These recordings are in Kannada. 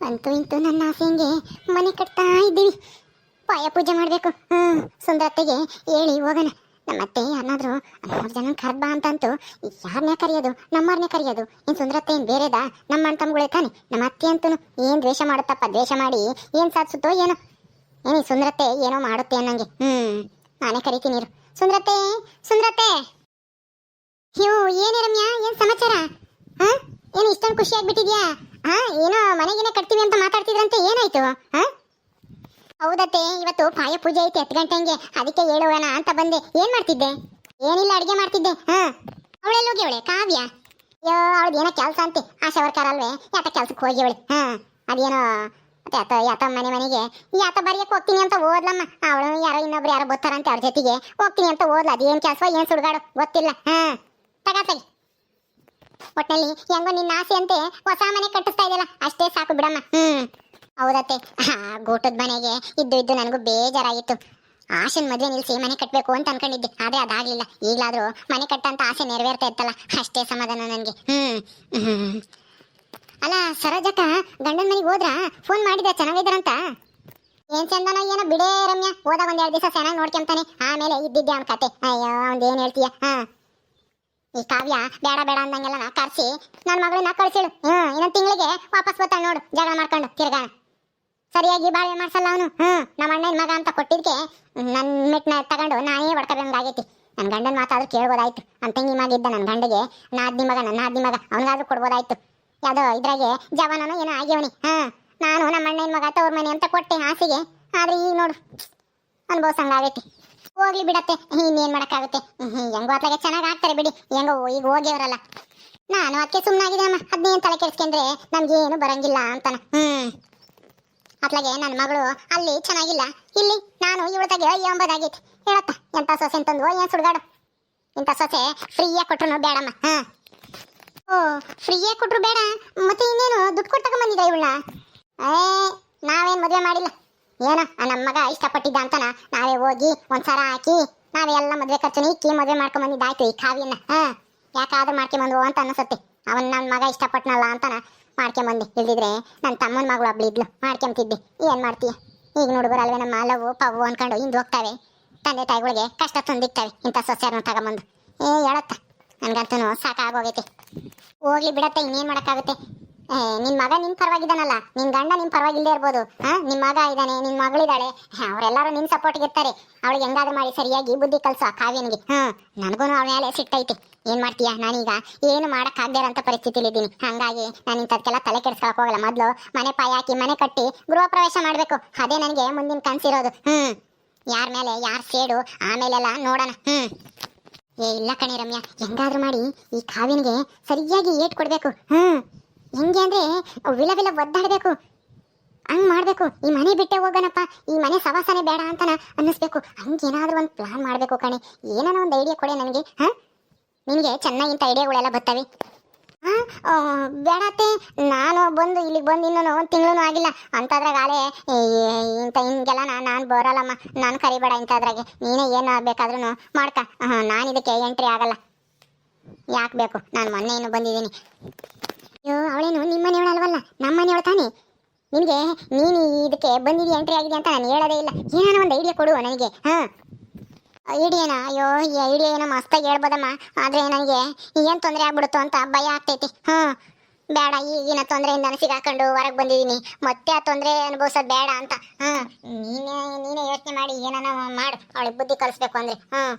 ಅಂತೂ ಇಂತೂ ನನ್ನ ಆಸೆಂಗೆ ಮನೆ ಕಟ್ತಾ ಇದ್ದೀವಿ. ಪಾಯ ಪೂಜೆ ಮಾಡಬೇಕು. ಸುಂದರತ್ತೆಗೆ ಹೇಳಿ ಹೋಗೋಣ. ನಮ್ಮತ್ತೆ ಯಾರನ್ನಾದ್ರೂ 3 ಜನ ಕರ್ಬಾ ಅಂತಂತೂ ಯಾರನ್ನೇ ಕರೆಯೋದು? ನಮ್ಮವ್ರನ್ನೇ ಕರೆಯೋದು. ಏನು ಸುಂದರತ್ತೆ ಏನು ಬೇರೆದಾ? ನಮ್ಮ ಅಣ್ಣ ತಮ್ಮಗಳೇ ತಾನೆ. ನಮ್ಮ ಅತ್ತೆ ಅಂತೂ ಏನು ದ್ವೇಷ ಮಾಡುತ್ತಪ್ಪ. ದ್ವೇಷ ಮಾಡಿ ಏನು ಸಾಧಿಸುತ್ತೋ ಏನೋ. ಏನಿ ಸುಂದರತ್ತೆ ಏನೋ ಮಾಡುತ್ತೆ ಅನ್ನಂಗೆ. ನಾನೇ ಕರಿತೀನಿ ಇರು. ಸುಂದರತ್ತೆ, ಸುಂದರತ್ತೆ. ಅಯ್ಯೋ ಏನೇ ರಮ್ಯಾ, ಏನು ಸಮಾಚಾರ? ಏನು ಇಷ್ಟೊಂದು ಖುಷಿ ಆಗ್ಬಿಟ್ಟಿದ್ಯಾ? ಏನೋ ಮನೆಗೇನೆ ಕಟ್ತೀವಿ ಅಂತ ಮಾತಾಡ್ತಿದ್ರಂತೆ, ಏನಾಯ್ತು? ಹೌದತ್ತೆ, ಇವತ್ತು ಪಾಯ ಪೂಜೆ ಐತೆ 10 ಗಂಟೆ ಹಂಗೆ. ಅದಕ್ಕೆ ಹೇಳುವಣ ಅಂತ ಬಂದೆ. ಏನ್ ಮಾಡ್ತಿದ್ದೆ? ಏನಿಲ್ಲ, ಅಡಿಗೆ ಮಾಡ್ತಿದ್ದೆ. ಅವಳೆಲ್ಲೋಗಿ ಅವಳೆ ಕಾವ್ಯ? ಅಯ್ಯೋ ಅವಳದ್ದು ಏನೋ ಕೆಲಸ ಅಂತೆ. ಆಶಾ ವರ್ಕರ್ ಅಲ್ವೇ? ಯಾತ ಕೆಲ್ಸಕ್ಕೆ ಹೋಗಿ ಅವಳು. ಅದೇನೋ ಯಾತ ಮನೆಗೆ ಯಾತ ಬರೆಯಕ್ಕೆ ಹೋಗ್ತೀನಿ ಅಂತ ಓದ್ಲಮ್ಮ. ಅವಳು ಇನ್ನೊಬ್ರು ಯಾರೋ ಬರ್ತಾರಂತೆ, ಅವ್ರ ಜೊತೆಗೆ ಹೋಗ್ತೀನಿ ಅಂತ ಓದ್ಲ. ಅದೇನ್ ಕೆಲಸ ಏನ್ ಸುಡ್ಗಾಡು ಗೊತ್ತಿಲ್ಲ. ತಗಿ ಒಟ್ನಲ್ಲಿ ಹೆಂಗೋ ನಿನ್ನ ಆಸೆ ಅಂತೆ ಹೊಸ ಮನೆ ಕಟ್ಟಿಸ್ತಾ ಇದೆಯಲ್ಲ, ಅಷ್ಟೇ ಸಾಕು ಬಿಡಮ್ಮ. ಹೌದತ್ತೆ, ಗೋಟದ ಮನೆಗೆ ಇದ್ದು ನನಗೂ ಬೇಜಾರಾಗಿತ್ತು. ಆಶನ್ ಮದುವೆ ನಿಲ್ಸಿ ಮನೆ ಕಟ್ಟಬೇಕು ಅಂತ ಅನ್ಕೊಂಡಿದ್ದೆ, ಆದ್ರೆ ಅದಾಗ್ಲಿಲ್ಲ. ಈಗಲಾದ್ರೂ ಮನೆ ಕಟ್ಟಂತ ಆಸೆ ನೆರವೇರ್ತಾ ಇತ್ತಲ್ಲ, ಅಷ್ಟೇ ಸಮಾಧಾನ ನನಗೆ. ಅಲ್ಲ ಸರೋಜಕ್ಕ ಗಂಡನ ಮನೆಗೆ ಹೋದ್ರ? ಫೋನ್ ಮಾಡಿದ ಚೆನ್ನಾಗಿದ್ದಾರಂತ? ಏನ್ ಚಂದನ ಏನೋ ಬಿಡೇ ರಮ್ಯಾ. ಹೋದಾಗ 1-2 ದಿವಸ ಚೆನ್ನಾಗಿ ನೋಡ್ಕೊಂತಾನೆ, ಆಮೇಲೆ ಇದ್ದಿದ್ದೆ ಅವ್ನ ಕತೆ. ಅಯ್ಯೋ ಅವ್ನ್ ಏನ್ ಹೇಳ್ತೀಯ? ಈ ಕಾವ್ಯ ಬೇಡ ಬೇಡ ಅಂದಂಗೆಲ್ಲ ನಾ ಕರ್ಸಿ ನನ್ನ ಮಗಳನ್ನ ಕಳ್ಸಿಳು. ಇನ್ನೊಂದು ತಿಂಗಳಿಗೆ ವಾಪಸ್ ಬರ್ತಾಳೆ ನೋಡು, ಜಗಳ ಮಾಡ್ಕೊಂಡು ತಿರ್ಗಾಣ. ಸರಿಯಾಗಿ ಬಾಳ್ವೆ ಮಾಡ್ಸಲ್ಲ ಅವನು. ನಮ್ಮ ಅಣ್ಣನ ಮಗ ಅಂತ ಕೊಟ್ಟಿದ್ಕೆ ನನ್ನ ಮೆಟ್ನ ತಗೊಂಡು ನಾನೇ ಹೊಡ್ಕೋಬೇಕಾಗೈತಿ. ನನ್ನ ಗಂಡನ ಮಾತಾದ್ರೂ ಕೇಳ್ಬೋದಾಯ್ತು. ನನ್ನ ತಂಗಿ ಮಗ ಇದ್ದ ನನ್ನ ಗಂಡಿಗೆ ನಾದ್ನಿ ಮಗ ಅವನಿಗಾದ್ರೂ ಕೊಡ್ಬೋದಾಯ್ತು. ಯಾವುದೋ ಇದ್ರಾಗೆ ಜವಾನನೋ ಏನೋ ಆಗ್ಯವನಿ. ನಾನು ನಮ್ಮ ಅಣ್ಣನ ಮಗ ತವ್ರ ಮನೆ ಅಂತ ಕೊಟ್ಟೆ ಆಸೆಗೆ. ಆದ್ರೆ ಈಗ ನೋಡು ಅನುಭವಿಸಂಗಾಗೈತಿ. ಹೋಗ್ಲಿ ಬಿಡತ್ತೆ, ಇನ್ನೇನ್ ಮಾಡಕ್ಕಾಗುತ್ತೆ. ಹೆಂಗೋ ಅತ್ಲಾಗೆ ಚೆನ್ನಾಗಿ ಆಗ್ತಾರೆ ಬಿಡಿ. ಹೆಂಗೋ ಈಗ ಹೋಗ್ಯವರಲ್ಲ. ನಾನು ಅದಕ್ಕೆ ಸುಮ್ಮನಾಗಿದ್ದಮ್ಮ. ಅದನ್ನೇನು ತಲೆ ಕೆಡಿಸ್ಕೊಂಡ್ರೆ ನಮ್ಗೇನು ಬರಂಗಿಲ್ಲ ಅಂತಾನ. ಅತ್ಲಾಗೆ ನನ್ನ ಮಗಳು ಅಲ್ಲಿ ಚೆನ್ನಾಗಿಲ್ಲ, ಇಲ್ಲಿ ನಾನು ಇವಳತಾಗೆ ಎಂಬುದಾಗೈತಿ. ಹೇಳತ್ತ ಎಂತ ಸೊಸೆ ಅಂತಂದು ಏನ್ ಸುಡ್ಗಾಡು. ಇಂಥ ಸೊಸೆ ಫ್ರೀಯಾಗಿ ಕೊಟ್ರು ಬೇಡಮ್ಮ. ಓ ಫ್ರೀಯಾಗಿ ಕೊಟ್ರು ಬೇಡ, ಮತ್ತೆ ಇನ್ನೇನು ದುಡ್ಡು ಕೊಟ್ಟು ತಗೊಂಬಂದಿದ್ದ ಇವಳನ್ನ? ನಾವೇನ್ ಮದುವೆ ಮಾಡಿಲ್ಲ. ಏನೋ ನಮ್ಮ ಮಗ ಇಷ್ಟಪಟ್ಟಿದ್ದ ಅಂತನ ನಾವೇ ಹೋಗಿ ಒಂದ್ಸರ ಹಾಕಿ ನಾವೇ ಎಲ್ಲ ಮದುವೆ ಖರ್ಚು ಇಕ್ಕಿ ಮದುವೆ ಮಾಡ್ಕೊಂಡ್ ಬಂದಿದ್ದಾಯ್ತು ಈ ಕಾವ್ಯನ. ಯಾಕಾದ್ರೂ ಮಾಡ್ಕೊಂಬಂದ್ವು ಅಂತ ಅನಿಸುತ್ತೆ. ಅವನ್ ನನ್ನ ಮಗ ಇಷ್ಟಪಟ್ಟನಲ್ಲ ಅಂತನ ಮಾಡ್ಕೊಂಬಂದಿ. ಇಲ್ದಿದ್ರೆ ನನ್ನ ತಮ್ಮನ ಮಗಳು ಒಬ್ಳು ಇದ್ಲು, ಮಾಡ್ಕೊಂತಿದ್ದೆ. ಏನ್ ಮಾಡ್ತೀಯ? ಈಗ ನೋಡುಗರಲ್ವೇ ನಮ್ಮ ಲವ್ ಪವ್ವು ಅನ್ಕೊಂಡು ಹಿಂದ್ ಹೋಗ್ತಾವೆ. ತಂದೆ ತಾಯಿಗಳಿಗೆ ಕಷ್ಟ ತಂದಿಕ್ತಾವೆ ಇಂಥ ಸೊಸೆಯರನ್ನ ತಗೊಂಬಂದು. ಹೇಳತ್ತ ನನ್ಗಂತೂ ಸಾಕಾಗೋಗೈತೆ. ಹೋಗ್ಲಿ ಬಿಡತ್ತ, ಇನ್ನೇನ್ ಮಾಡಕ್ಕಾಗುತ್ತೆ. ನಿನ್ ಮಗ ನಿನ್ ಪರವಾಗಿದ್ದಾನಲ್ಲ, ನಿನ್ ಗಂಡ ನಿನ್ ಪರವಾಗಿಲ್ಲದೆ ಇರ್ಬೋದು. ನಿನ್ ಮಗ ಇದ್ದಾನೆ, ನಿನ್ ಮಗಳಿದ್ದಾಳೆ, ಅವರೆಲ್ಲರೂ ನಿನ್ ಸಪೋರ್ಟ್ಗೆ ಇರ್ತಾರೆ. ಅವಳಿಗೆ ಹೆಂಗಾದ್ರೂ ಮಾಡಿ ಸರಿಯಾಗಿ ಬುದ್ಧಿ ಕಲ್ಸು ಆ ಕಾವ್ಯನಿಗೆ. ನನಗೂ ಅವಳ ಮೇಲೆ ಸಿಟ್ಟೈತಿ. ಏನ್ ಮಾಡ್ತೀಯ? ನಾನೀಗ ಏನು ಮಾಡಕ್ ಆಗ್ದೇರಂತ ಪರಿಸ್ಥಿತಿಲಿ ಇದ್ದೀನಿ. ಹಂಗಾಗಿ ನಾನು ಇಂಥದ್ಕೆಲ್ಲ ತಲೆ ಕೆಡ್ಸ್ಕೊಳಕ್ ಹೋಗಲ್ಲ. ಮೊದ್ಲು ಮನೆ ಪಾಯ ಹಾಕಿ ಮನೆ ಕಟ್ಟಿ ಗೃಹ ಪ್ರವೇಶ ಮಾಡ್ಬೇಕು. ಅದೇ ನನಗೆ ಮುಂದಿನ ಕನ್ಸಿರೋದು. ಯಾರ ಮೇಲೆ ಯಾರ್ ಸೇಡು ಆಮೇಲೆಲ್ಲ ನೋಡೋಣ. ಇಲ್ಲ ಕಣೆ ರಮ್ಯಾ, ಹೆಂಗಾದ್ರೂ ಮಾಡಿ ಈ ಕಾವ್ಯನಿಗೆ ಸರಿಯಾಗಿ ಏಟ್ ಕೊಡ್ಬೇಕು. ಹೆಂಗೆ ಅಂದ್ರೆ ವಿಲ ಒದ್ದಾಡ್ಬೇಕು. ಹಂಗ್ ಮಾಡ್ಬೇಕು. ಈ ಮನೆ ಬಿಟ್ಟೆ ಹೋಗೋಣಪ್ಪ, ಈ ಮನೆ ಸವಾಸನೆ ಬೇಡ ಅಂತನ ಅನ್ನಿಸ್ಬೇಕು. ಹಂಗೇನಾದ್ರೂ ಒಂದು ಪ್ಲಾನ್ ಮಾಡ್ಬೇಕು ಕಣೆ. ಏನಾನ ಒಂದು ಐಡಿಯಾ ಕೊಡೆ ನನಗೆ. ನಿನಗೆ ಚೆನ್ನಾಗಿಂತ ಐಡಿಯಾಗಳೆಲ್ಲ ಬರ್ತವೆ. ಬೇಡತ್ತೆ, ನಾನು ಬಂದು ಇಲ್ಲಿಗೆ ಬಂದು ಇನ್ನೂ 1 ತಿಂಗಳು ಆಗಿಲ್ಲ ಅಂತದ್ರಾಗಾಲೇ ಇಂಥ ಹಿಂಗೆಲ್ಲ ನಾನು ಬರಲ್ಲಮ್ಮ. ನಾನು ಕರಿಬೇಡ ಇಂಥದ್ರಾಗೆ. ನೀನೇ ಏನು ಬೇಕಾದ್ರೂ ಮಾಡ್ಕ. ನಾನು ಇದಕ್ಕೆ ಎಂಟ್ರಿ ಆಗಲ್ಲ. ಯಾಕೆ ಬೇಕು? ನಾನು ಮೊನ್ನೆ ಇನ್ನು ಬಂದಿದ್ದೀನಿ. ಅಯ್ಯೋ ಅವಳೇನು ನಿಮ್ಮ ಮನೆಯವಳಲ್ವಲ್ಲ, ನಮ್ಮ ಮನೆಯವಳು ತಾನೆ. ನಿನಗೆ ನೀನು ಇದಕ್ಕೆ ಬಂದಿದ್ದೀಯ, ಎಂಟ್ರಿ ಆಗಿದೆ ಅಂತ ನಾನು ಹೇಳೋದೇ ಇಲ್ಲ. ಏನಾನ ಒಂದು ಐಡಿಯಾ ಕೊಡುವ ನನಗೆ. ಐಡಿಯಾನ? ಅಯ್ಯೋ ಈ ಐಡಿಯಾ ಏನೋ ಮಸ್ತಾಗಿ ಹೇಳ್ಬೋದಮ್ಮ, ಆದರೆ ನನಗೆ ಏನು ತೊಂದರೆ ಆಗ್ಬಿಡುತ್ತೋ ಅಂತ ಭಯ ಆಗ್ತೈತಿ. ಬೇಡ, ಈಗಿನ ತೊಂದರೆಯಿಂದ ನಾನು ಸಿಗಾಕೊಂಡು ಹೊರಗೆ ಬಂದಿದ್ದೀನಿ. ಮತ್ತೆ ಆ ತೊಂದರೆ ಅನುಭವಿಸೋದು ಬೇಡ ಅಂತ. ನೀನೇ ಯೋಚನೆ ಮಾಡಿ ಏನಾನ ಮಾಡು. ಅವಳಿಗೆ ಬುದ್ಧಿ ಕಲಿಸ್ಬೇಕು ಅಂದರೆ.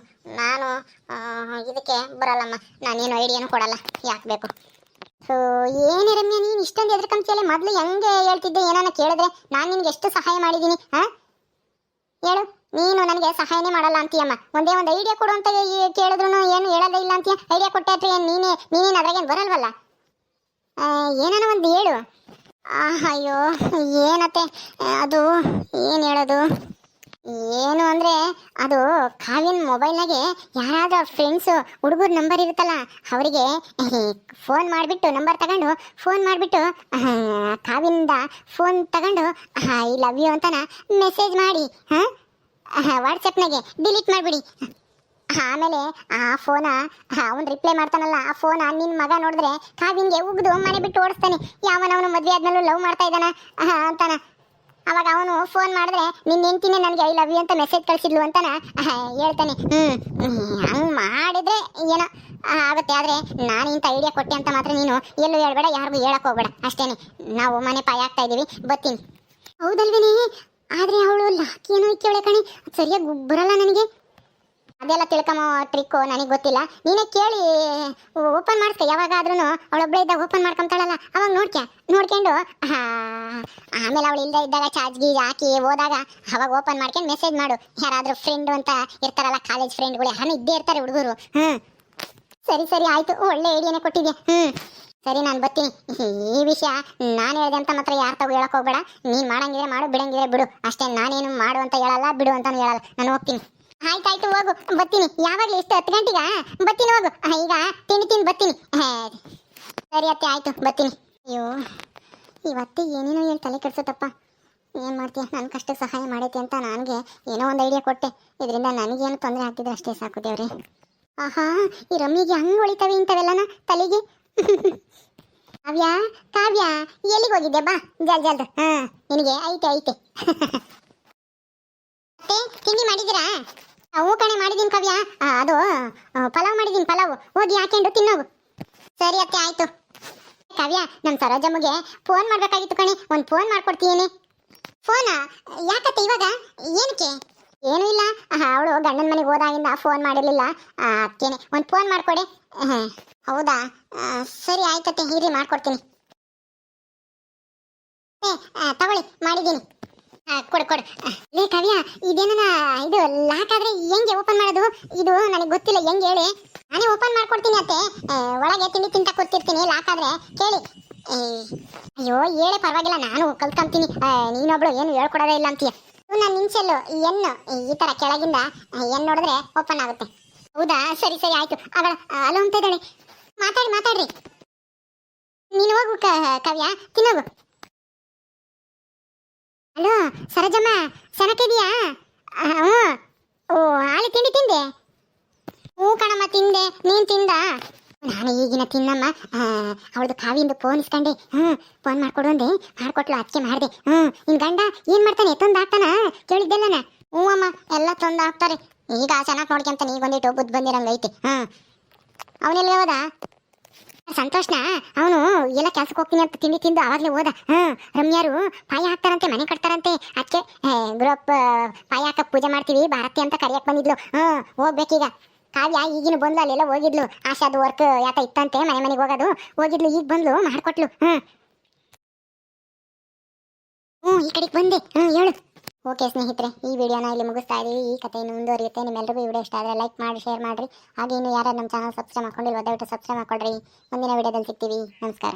ನಾನು ಇದಕ್ಕೆ ಬರಲ್ಲಮ್ಮ. ನಾನೇನು ಐಡಿಯಾನು ಕೊಡಲ್ಲ. ಯಾಕೆ ಬೇಕು? ಸೊ ಏನೇ ರಮ್ಯಾ, ನೀನು ಇಷ್ಟೊಂದು ಎದ್ರಕಂತಿಯಲ್ಲ. ಮೊದಲು ಹೆಂಗೆ ಹೇಳ್ತಿದ್ದೆ? ಏನಾನ ಕೇಳಿದ್ರೆ ನಾನು ನಿನ್ಗೆ ಎಷ್ಟು ಸಹಾಯ ಮಾಡಿದ್ದೀನಿ? ಹೇಳು. ನೀನು ನನಗೆ ಸಹಾಯನೇ ಮಾಡಲ್ಲ ಅಂತೀಯಮ್ಮ. ಒಂದೇ ಒಂದು ಐಡಿಯಾ ಕೊಡು ಅಂತ ಕೇಳಿದ್ರು ಏನು ಹೇಳೋದೇ ಇಲ್ಲ ಅಂತೀಯ. ಐಡಿಯಾ ಕೊಟ್ಟಾದ್ರೆ ನೀನೇನು ಅದ್ರಾಗೇನು ಬರಲ್ವಲ್ಲ. ಏನಾನ ಒಂದು ಹೇಳು. ಅಯ್ಯೋ ಏನತ್ತೆ ಅದು, ಏನು ಹೇಳೋದು? ಏನು ಅಂದರೆ ಅದು ಕಾವ್ಯನ ಮೊಬೈಲ್ನಾಗೆ ಯಾರಾದ್ರೂ ಫ್ರೆಂಡ್ಸು ಹುಡುಗರ ನಂಬರ್ ಇರುತ್ತಲ್ಲ, ಅವರಿಗೆ ಫೋನ್ ಮಾಡಿಬಿಟ್ಟು ನಂಬರ್ ತಗೊಂಡು ಫೋನ್ ಮಾಡಿಬಿಟ್ಟು ಕಾವ್ಯನಿಂದ ಫೋನ್ ತಗೊಂಡು ಐ ಲವ್ ಯು ಅಂತನ ಮೆಸೇಜ್ ಮಾಡಿ ವಾಟ್ಸಪ್ನಾಗೆ ಡಿಲೀಟ್ ಮಾಡಿಬಿಡಿ. ಆಮೇಲೆ ಆ ಫೋನ ಅವ್ನು ರಿಪ್ಲೈ ಮಾಡ್ತಾನಲ್ಲ, ಆ ಫೋನ ನಿನ್ನ ಮಗ ನೋಡಿದ್ರೆ ಕಾವ್ಯನ್ಗೆ ಉಗ್ದು ಮನೆ ಬಿಟ್ಟು ಓಡಿಸ್ತಾನೆ. ಯಾವನವನು ಮದುವೆ ಆದ್ಮೇಲೂ ಲವ್ ಮಾಡ್ತಾ ಇದ್ದಾನ ಅಂತಾನ. ಅವಾಗ ಅವನು ಫೋನ್ ಮಾಡಿದ್ರೆ ನಿನ್ನ ಹೆಂಡ್ತಿನೇ ನನಗೆ ಐ ಲವ್ ಯು ಅಂತ ಮೆಸೇಜ್ ಕಳಿಸಿದ್ಲು ಅಂತಾನ ಹೇಳ್ತಾನೆ. ಹಂಗೆ ಮಾಡಿದ್ರೆ ಏನೋ ಆಗುತ್ತೆ. ಆದರೆ ನಾನು ಇಂಥ ಐಡಿಯಾ ಕೊಟ್ಟೆ ಅಂತ ಮಾತ್ರ ನೀನು ಎಲ್ಲೂ ಹೇಳ್ಬೇಡ, ಯಾರಿಗೂ ಹೇಳಕ್ಕೆ ಹೋಗ್ಬೇಡ ಅಷ್ಟೇನೆ. ನಾವು ಮನೆ ಪಾಯ ಆಗ್ತಾ ಇದ್ದೀವಿ, ಬರ್ತೀನಿ. ಹೌದಲ್ವೇನೆ, ಆದರೆ ಅವಳು ಲಾಕಿ ಏನೋ ಇಕ್ಕವಳೆ ಕಣೆ, ಸರಿಯಾಗಿ ಬರಲ್ಲ ನನಗೆ. ಅದೆಲ್ಲ ತಿಳ್ಕೊಂಬೋ ಟ್ರಿಕ್ಕು ನನಗೆ ಗೊತ್ತಿಲ್ಲ. ನೀನೇ ಕೇಳಿ ಓಪನ್ ಮಾಡಿಸ್ಕ. ಯಾವಾಗಾದ್ರೂ ಅವಳೊಬ್ಬಳೇ ಇದ್ದಾಗ ಓಪನ್ ಮಾಡ್ಕೊಂತಾಳಲ್ಲ, ಅವಾಗ ನೋಡ್ಕೊಂಡು ಆಮೇಲೆ ಅವಳು ಇಲ್ಲದೆ ಇದ್ದಾಗ ಚಾರ್ಜ್ಗೆ ಹಾಕಿ ಹೋದಾಗ ಅವಾಗ ಓಪನ್ ಮಾಡ್ಕೊಂಡು ಮೆಸೇಜ್ ಮಾಡು. ಯಾರಾದರೂ ಫ್ರೆಂಡು ಅಂತ ಇರ್ತಾರಲ್ಲ, ಕಾಲೇಜ್ ಫ್ರೆಂಡ್ಗಳು ಯಾರು ಇದ್ದೇ ಇರ್ತಾರೆ ಹುಡುಗರು. ಸರಿ ಆಯಿತು, ಒಳ್ಳೆ ಐಡಿಯಾನೇ ಕೊಟ್ಟಿದ್ಯಾ. ಸರಿ, ನಾನು ಬರ್ತೀನಿ. ಈ ವಿಷಯ ನಾನು ಹೇಳಿದೆ ಅಂತ ಮಾತ್ರ ಯಾರು ತಗೋ ಹೇಳಕ್ಕೆ ಹೋಗ್ಬೇಡ. ನೀನು ಮಾಡಂಗಿದ್ರೆ ಮಾಡು, ಬಿಡಂಗಿದ್ರೆ ಬಿಡು ಅಷ್ಟೇ. ನಾನೇನು ಮಾಡು ಅಂತ ಹೇಳಲ್ಲ, ಬಿಡು ಅಂತಾನು ಹೇಳಲ್ಲ. ನಾನು ಹೋಗ್ತೀನಿ. ಆಯ್ತಾಯ್ತು, ಹೋಗು, ಬರ್ತೀನಿ. ಯಾವಾಗಲೂ ಎಷ್ಟು 10 ಗಂಟೆಗ ಬರ್ತೀನಿ, ಹೋಗು. ಈಗ ತಿಂದು ಬರ್ತೀನಿ. ಸರಿ ಅತ್ತೆ, ಆಯಿತು, ಬರ್ತೀನಿ. ಅಯ್ಯೋ, ಇವತ್ತು ಏನೇನೋ ಹೇಳಿ ತಲೆ ಕೆಡ್ಸೋತಪ್ಪ. ಏನು ಮಾಡ್ತೀಯ, ನನ್ನ ಕಷ್ಟಕ್ಕೆ ಸಹಾಯ ಮಾಡೈತೆ ಅಂತ ನನಗೆ ಏನೋ ಒಂದು ಐಡಿಯಾ ಕೊಟ್ಟೆ. ಇದರಿಂದ ನನಗೇನು ತೊಂದರೆ ಆಗ್ತಿದ್ರೆ ಅಷ್ಟೇ ಸಾಕು ದೇವ್ರೆ. ಆಹಾ, ಈ ರಮ್ಮಿಗೆ ಹಂಗೆ ಹೊಳಿತವೆ ಇಂಥವೆಲ್ಲನ ತಲೆಗೆ. ಕಾವ್ಯ ಎಲ್ಲಿಗೆ ಹೋಗಿದ್ದೆ? ಬಾ ಜಲ್ದು. ನಿನಗೆ ಐತೆ. ಮತ್ತೆ ತಿಂಡಿ ಮಾಡಿದ್ದೀರಾ? ಹೂ ಕಣೆ, ಮಾಡಿದ್ದೀನಿ ಕಾವ್ಯ. ಅದು ಪಲಾವ್ ಮಾಡಿದ್ದೀನಿ, ಪಲಾವ್. ಹೋಗಿ ಹಾಕೊಂಡು ತಿನ್ನೋಗು. ಸರಿ ಅತ್ತೆ, ಆಯಿತು. ಕಾವ್ಯ, ನಮ್ಮ ಸರೋಜಮ್ಮಗೆ ಫೋನ್ ಮಾಡಬೇಕಾಗಿತ್ತು ಕಣೆ, ಒಂದು ಫೋನ್ ಮಾಡ್ಕೊಡ್ತೀನಿ. ಫೋನಾ? ಯಾಕತ್ತೆ ಇವಾಗ? ಏನಕ್ಕೆ? ಏನೂ ಇಲ್ಲ, ಅವಳು ಗಂಡನ ಮನೆಗೆ ಹೋದಾಗಿಂದ ಫೋನ್ ಮಾಡಿರಲಿಲ್ಲ, ಅದಕ್ಕೇನೆ ಒಂದು ಫೋನ್ ಮಾಡಿಕೊಡಿ. ಹೌದಾ, ಸರಿ ಆಯ್ತತ್ತೆ, ಇರಿ ಮಾಡ್ಕೊಡ್ತೀನಿ. ತಗೊಳ್ಳಿ, ಮಾಡಿದ್ದೀನಿ. ಕೊಡು. ಲೇ ಕಾವ್ಯ, ಇದೇನ ಇದು ಲಾಕ್ ಆದ್ರೆ ಹೆಂಗೆ ಓಪನ್ ಮಾಡೋದು? ಇದು ನನಗೆ ಗೊತ್ತಿಲ್ಲ, ಹೆಂಗೆ ಹೇಳಿ. ನಾನೇ ಓಪನ್ ಮಾಡ್ಕೊಡ್ತೀನಿ ಅತ್ತೆ. ಒಳಗೆ ತಿಂಡಿ ತಿಂತ ಕೂತಿರ್ತೀನಿ, ಲಾಕ್ ಆದ್ರೆ ಕೇಳಿ. ಅಯ್ಯೋ, ಹೇಳಿ, ಪರವಾಗಿಲ್ಲ, ನಾನು ಕಲ್ತ್ಕೊಂತೀನಿ. ನೀನೊಬ್ಳು ಏನು ಹೇಳ್ಕೊಡೋದೇ ಇಲ್ಲ ಅಂತೀಯ. ನಾನು ನಿನ್ಸೆಲ್ಲು ಎನ್ನು ಈ ಥರ ಕೆಳಗಿಂದ ಏನು ನೋಡಿದ್ರೆ ಓಪನ್ ಆಗುತ್ತೆ. ಹೌದಾ, ಸರಿ ಆಯಿತು. ಅವಳ ಅಲೋ ಅಂತ ಇದ್ದಾಳೆ, ಮಾತಾಡ್ರಿ. ನೀನು ಹೋಗು ಕಾವ್ಯ, ತಿನ್ನೋಗು. ಹಲೋ ಸರೋಜಮ್ಮ, ಸನಕಿದೆಯಾ? ಓ, ಹಾಲು ತಿಂಡಿ ತಿಂದೆ? ಹ್ಞೂ ಕಣಮ್ಮ, ತಿಂದೆ. ನೀನು ತಿಂದ? ನಾನು ಈಗಿನ ತಿನ್ನಮ್ಮ. ಅವಳದು ಕಾವಿಂದು ಫೋನ್ ಇಸ್ಕೊಂಡೆ. ಫೋನ್ ಮಾಡ್ಕೊಡು ಅಂದೆ, ಮಾಡ್ಕೊಟ್ಲು, ಅದಕ್ಕೆ ಮಾಡಿದೆ. ನಿನ್ನ ಗಂಡ ಏನು ಮಾಡ್ತಾನೆ? ತಂದು ಹಾಕ್ತಾನ? ಕೇಳಿದ್ದೆಲ್ಲನ? ಹ್ಞೂ ಅಮ್ಮ, ಎಲ್ಲ ತಂದು ಹಾಕ್ತಾರೆ. ಈಗ ಚೆನ್ನಾಗಿ ನೋಡ್ಕೊಂತ ನೀಗೊಂದಿಟ್ಟು ಬುದ್ಧಿ ಬಂದಿರಂಗೈತಿ. ಅವನೆಲ್ಲ ಹೋದ? ಸಂತೋಷ್ನ ಅವನು ಎಲ್ಲ ಕೆಲ್ಸಕ್ಕೆ ಹೋಗ್ತೀನಿ ಅಂತ ತಿಂಡಿ ತಿಂದು ಆವಾಗಲೇ ಹೋದ. ರಮ್ಯಾರು ಪಾಯ ಹಾಕ್ತಾರಂತೆ, ಮನೆ ಕಟ್ತಾರಂತೆ. ಅದಕ್ಕೆ ಗ್ರೂಪ್ ಪಾಯ ಹಾಕಕ್ಕೆ ಪೂಜೆ ಮಾಡ್ತೀವಿ ಭಾರತಿ ಅಂತ ಕರಿಯಕ್ಕೆ ಬಂದಿದ್ಲು. ಹೋಗ್ಬೇಕೀಗ. ಕಾವ್ಯ ಈಗಿನ ಬಂದ್ಲು, ಅಲ್ಲೆಲ್ಲ ಹೋಗಿದ್ಲು. ಆಶಾದು ವರ್ಕ್ ಯಾತ ಇತ್ತಂತೆ, ಮನೆಗೆ ಹೋಗೋದು. ಹೋಗಿದ್ಲು, ಈಗ ಬಂದ್ಲು, ಮಾಡ್ಕೊಟ್ಲು. ಈ ಕಡೆಗೆ ಬಂದೆ. ಹೇಳು. ಓಕೆ ಸ್ನೇಹಿತರೆ, ಈ ವಿಡಿಯೋನ ಇಲ್ಲಿ ಮುಗಿಸ್ತಾ ಇದ್ದೀವಿ. ಈ ಕಥೆ ಇನ್ನು ಮುಂದುವರಿಯುತ್ತೆ. ನಿಮ್ಮೆಲ್ಲರಿಗೂ ಈ ವಿಡಿಯೋ ಇಷ್ಟ ಆದರೆ ಲೈಕ್ ಮಾಡಿ, ಶೇರ್ ಮಾಡಿರಿ. ಹಾಗೆ ಇನ್ನು ಯಾರು ನಮ್ಮ ಚಾನಲ್ ಸಬ್ಸ್ಕ್ರೈಬ್ ಮಾಡ್ಕೊಂಡಿಲ್ವ ದಯವಿಟ್ಟು ಸಬ್ಸ್ಕ್ರೈಬ್ ಮಾಡ್ಕೊಳ್ರಿ. ಮುಂದಿನ ವಿಡಿಯೋದಲ್ಲಿ ಸಿಗ್ತೀವಿ. ನಮಸ್ಕಾರ.